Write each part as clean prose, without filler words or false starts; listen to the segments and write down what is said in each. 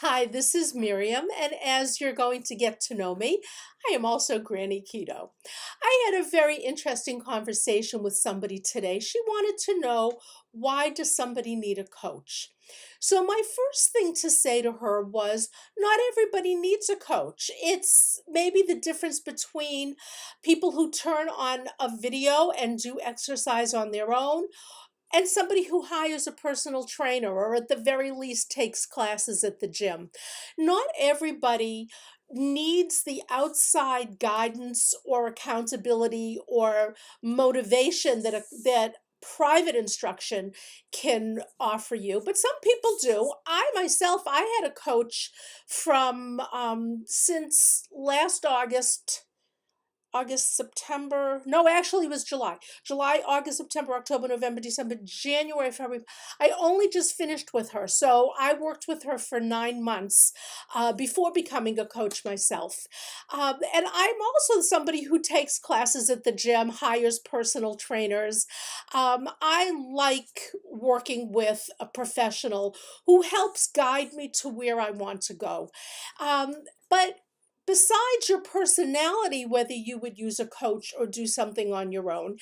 Hi, this is Miriam, and as you're going to get to know me, I am also Granny Keto. I had a very interesting conversation with somebody today. She wanted to know, why does somebody need a coach? So my first thing to say to her was, not everybody needs a coach. It's maybe the difference between people who turn on a video and do exercise on their own and somebody who hires a personal trainer or at the very least takes classes at the gym. Not everybody needs the outside guidance or accountability or motivation that private instruction can offer you, but some people do. I myself, I had a coach from since last August, September. No, actually, it was July. July, August, September, October, November, December, January, February. I only just finished with her. So I worked with her for 9 months before becoming a coach myself. And I'm also somebody who takes classes at the gym, hires personal trainers. I like working with a professional who helps guide me to where I want to go. But besides your personality, whether you would use a coach or do something on your own,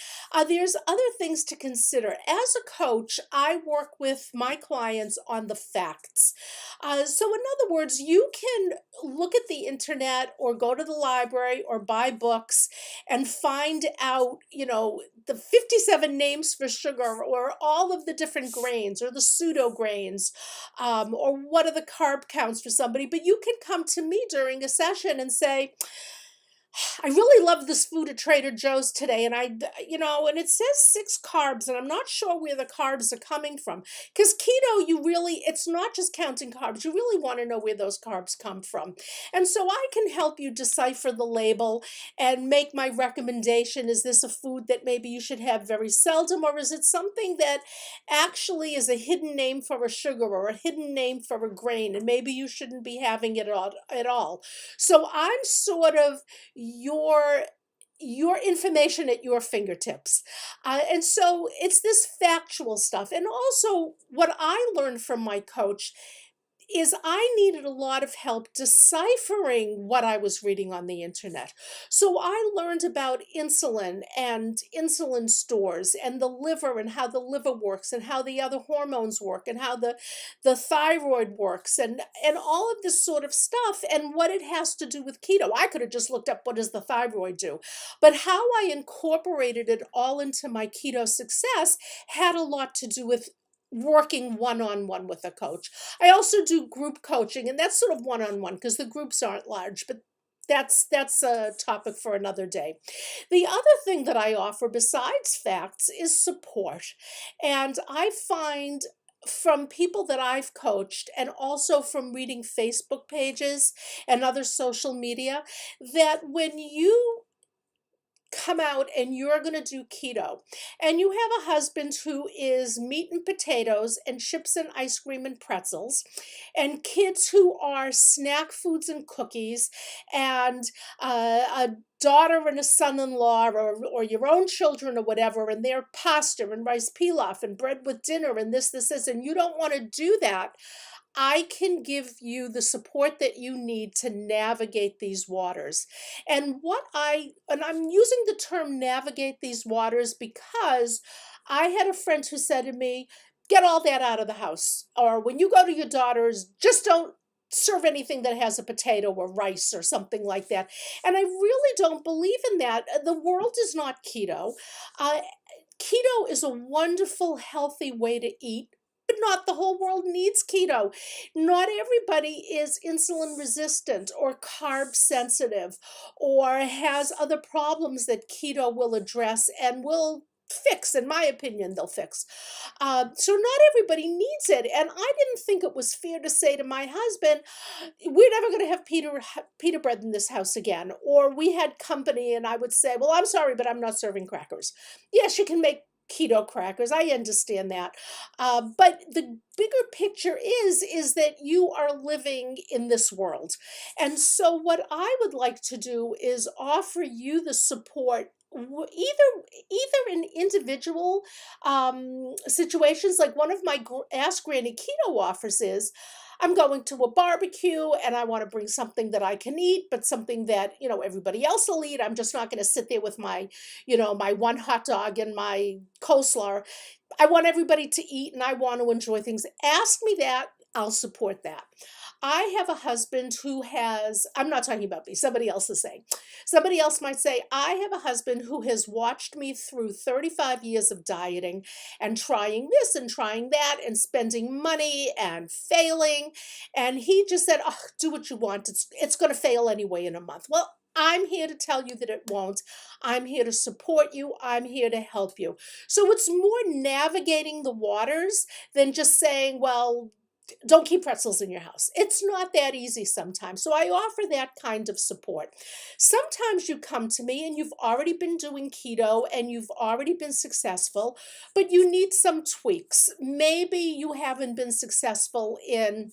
there's other things to consider. As a coach, I work with my clients on the facts. So, in other words, you can look at the internet or go to the library or buy books and find out, the 57 names for sugar or all of the different grains or the pseudo grains, or what are the carb counts for somebody. But you can come to me during a session and say, I really love this food at Trader Joe's today, and and it says 6 carbs, and I'm not sure where the carbs are coming from. Because keto, it's not just counting carbs. You really want to know where those carbs come from. And so I can help you decipher the label and make my recommendation. Is this a food that maybe you should have very seldom, or is it something that actually is a hidden name for a sugar or a hidden name for a grain, and maybe you shouldn't be having it at all. So I'm sort of your information at your fingertips. And so it's this factual stuff. And also, what I learned from my coach is I needed a lot of help deciphering what I was reading on the internet. So I learned about insulin and insulin stores and the liver and how the liver works and how the other hormones work and how the thyroid works and all of this sort of stuff and what it has to do with keto. I could have just looked up, what does the thyroid do? But how I incorporated it all into my keto success had a lot to do with working one-on-one with a coach. I also do group coaching, and that's sort of one-on-one because the groups aren't large, but that's a topic for another day. The other thing that I offer besides facts is support. And I find from people that I've coached and also from reading Facebook pages and other social media, that when you come out and you're going to do keto and you have a husband who is meat and potatoes and chips and ice cream and pretzels and kids who are snack foods and cookies and a daughter and a son-in-law or your own children or whatever, and they're pasta and rice pilaf and bread with dinner and this, and you don't want to do that, I can give you the support that you need to navigate these waters. And I'm using the term navigate these waters because I had a friend who said to me, get all that out of the house. Or when you go to your daughters, just don't serve anything that has a potato or rice or something like that. And I really don't believe in that. The world is not keto. Uh, Keto is a wonderful, healthy way to eat, but not the whole world needs keto. Not everybody is insulin resistant or carb sensitive or has other problems that keto will address and will fix. In my opinion, they'll fix. So not everybody needs it. And I didn't think it was fair to say to my husband, we're never going to have pita bread in this house again. Or we had company and I would say, well, I'm sorry, but I'm not serving crackers. Yes, you can make keto crackers. I understand that. But the bigger picture is that you are living in this world. And so what I would like to do is offer you the support, either in individual situations, like one of my Ask Granny Keto offers is, I'm going to a barbecue and I want to bring something that I can eat, but something that, everybody else will eat. I'm just not going to sit there with my one hot dog and my coleslaw. I want everybody to eat and I want to enjoy things. Ask me that. I'll support that. I have a husband who has, I'm not talking about me, somebody else is saying. Somebody else might say, I have a husband who has watched me through 35 years of dieting and trying this and trying that and spending money and failing. And he just said, oh, do what you want. It's going to fail anyway in a month. Well, I'm here to tell you that it won't. I'm here to support you. I'm here to help you. So it's more navigating the waters than just saying, well, don't keep pretzels in your house. It's not that easy sometimes. So I offer that kind of support. Sometimes you come to me and you've already been doing keto and you've already been successful, but you need some tweaks. Maybe you haven't been successful in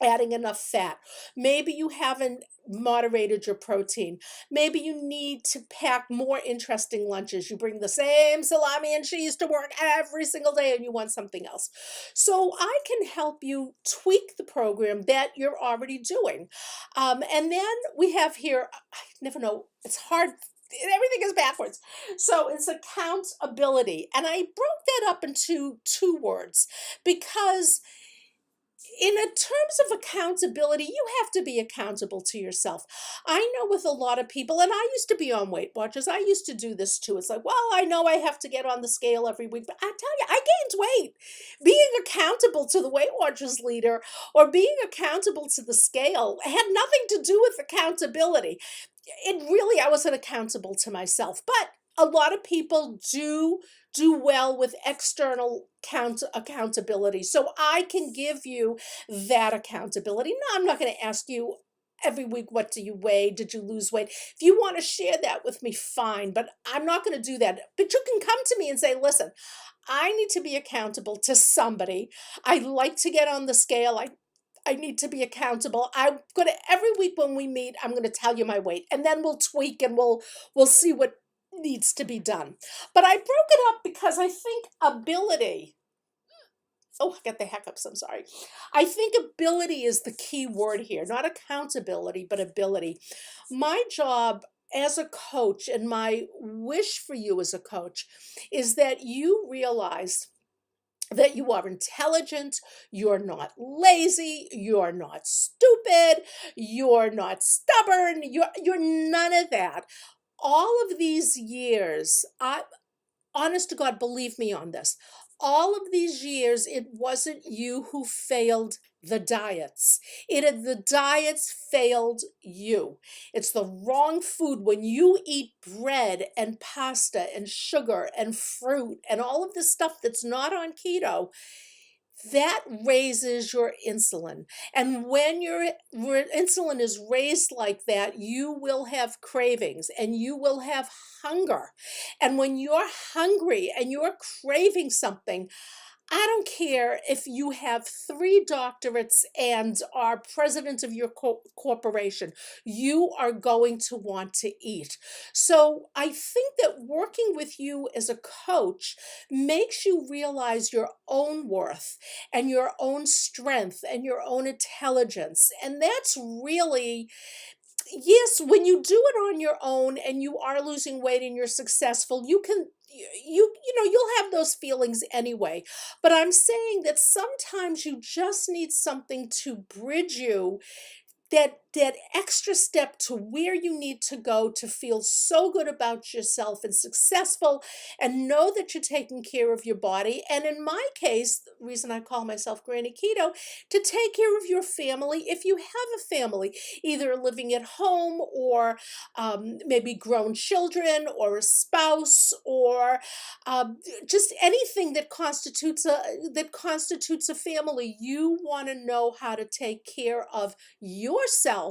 adding enough fat. Maybe you haven't moderated your protein. Maybe you need to pack more interesting lunches. You bring the same salami and cheese to work every single day and you want something else. So I can help you tweak the program that you're already doing. And then we have here, I never know, it's hard. Everything is backwards. So it's accountability. And I broke that up into two words because in a terms of accountability, you have to be accountable to yourself. I know with a lot of people, and I used to be on Weight Watchers, I used to do this too. It's like, well, I know I have to get on the scale every week, but I tell you, I gained weight. Being accountable to the Weight Watchers leader or being accountable to the scale had nothing to do with accountability. I wasn't accountable to myself, but a lot of people do well with external accountability. So I can give you that accountability. No, I'm not going to ask you every week, what do you weigh? Did you lose weight? If you want to share that with me, fine, but I'm not going to do that. But you can come to me and say, listen, I need to be accountable to somebody. I like to get on the scale. I need to be accountable. I'm going to every week when we meet, I'm going to tell you my weight and then we'll tweak and we'll see what needs to be done. But I broke it up because I think ability. Oh, I got the hiccups. I'm sorry. I think ability is the key word here, not accountability, but ability. My job as a coach and my wish for you as a coach is that you realize that you are intelligent, you're not lazy, you're not stupid, you're not stubborn, you're none of that. All of these years, honest to God, believe me on this. All of these years, it wasn't you who failed the diets. The diets failed you. It's the wrong food. When you eat bread and pasta and sugar and fruit and all of this stuff that's not on keto, that raises your insulin. And when your insulin is raised like that, you will have cravings and you will have hunger. And when you're hungry and you're craving something, I don't care if you have 3 doctorates and are president of your corporation, you are going to want to eat. So I think that working with you as a coach makes you realize your own worth and your own strength and your own intelligence. And that's really, yes, when you do it on your own and you are losing weight and you're successful, you'll have those feelings anyway. But I'm saying that sometimes you just need something to bridge you, that extra step to where you need to go to feel so good about yourself and successful and know that you're taking care of your body. And in my case, the reason I call myself Granny Keto, to take care of your family if you have a family, either living at home or maybe grown children or a spouse or just anything that constitutes a family. You want to know how to take care of yourself,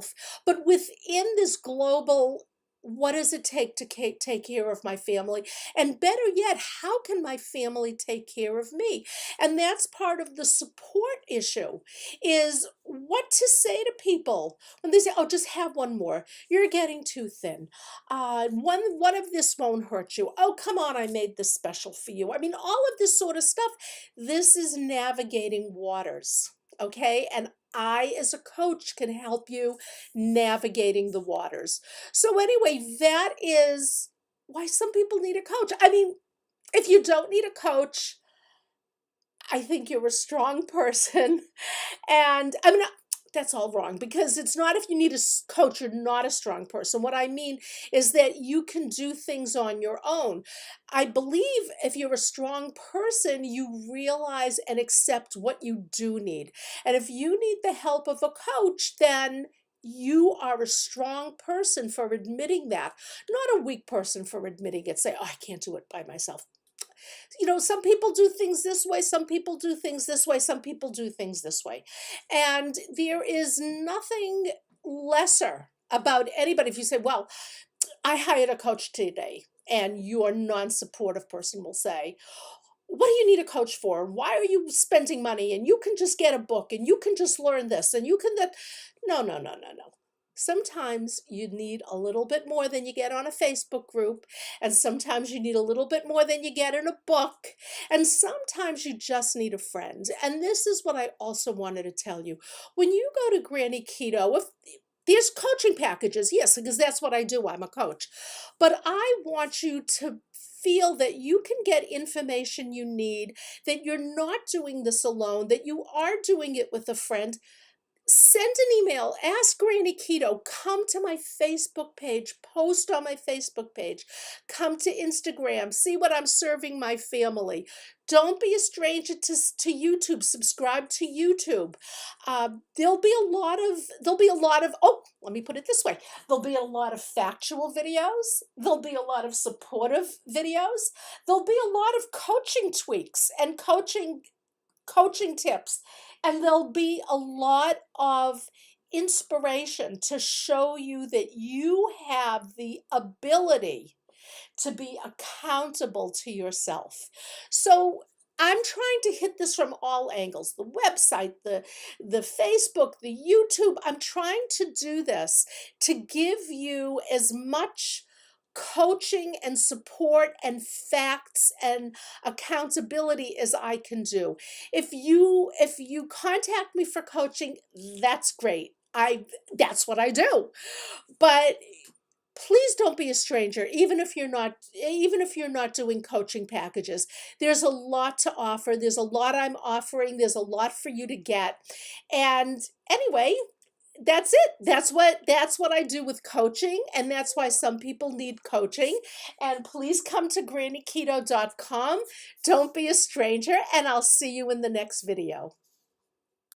but within this global, what does it take to take care of my family? And better yet, how can my family take care of me? And that's part of the support issue, is what to say to people when they say, oh, just have one more. You're getting too thin. One of this won't hurt you. Oh, come on, I made this special for you. I mean, all of this sort of stuff. This is navigating waters. Okay. And I, as a coach, can help you navigating the waters. So anyway, that is why some people need a coach. I mean, if you don't need a coach, I think you're a strong person. And I mean, that's all wrong because it's not if you need a coach, you're not a strong person. What I mean is that you can do things on your own. I believe if you're a strong person, you realize and accept what you do need. And if you need the help of a coach, then you are a strong person for admitting that, not a weak person for admitting it. Say, oh, I can't do it by myself. Some people do things this way, some people do things this way, some people do things this way. And there is nothing lesser about anybody. If you say, well, I hired a coach today, and your non-supportive person will say, what do you need a coach for? Why are you spending money? And you can just get a book and you can just learn this and you can that. No, no, no, no, no. Sometimes you need a little bit more than you get on a Facebook group, and sometimes you need a little bit more than you get in a book, and sometimes you just need a friend. And this is what I also wanted to tell you. When you go to Granny Keto, if there's coaching packages, yes, because that's what I do. I'm a coach. But I want you to feel that you can get information you need, that you're not doing this alone, that you are doing it with a friend. Send an email, ask Granny Keto, come to my Facebook page, post on my Facebook page, come to Instagram, see what I'm serving my family. Don't be a stranger to YouTube. Subscribe to YouTube. Oh, let me put it this way. There'll be a lot of factual videos. There'll be a lot of supportive videos. There'll be a lot of coaching tweaks and coaching tips, and there'll be a lot of inspiration to show you that you have the ability to be accountable to yourself. So I'm trying to hit this from all angles, the website, the Facebook, the YouTube. I'm trying to do this to give you as much coaching and support and facts and accountability as I can do. If you contact me for coaching, that's great. That's what I do. But please don't be a stranger, even if you're not doing coaching packages. There's a lot to offer. There's a lot I'm offering. There's a lot for you to get. And anyway, that's it. That's what I do with coaching, and that's why some people need coaching. And please come to grannyketo.com. Don't be a stranger, and I'll see you in the next video.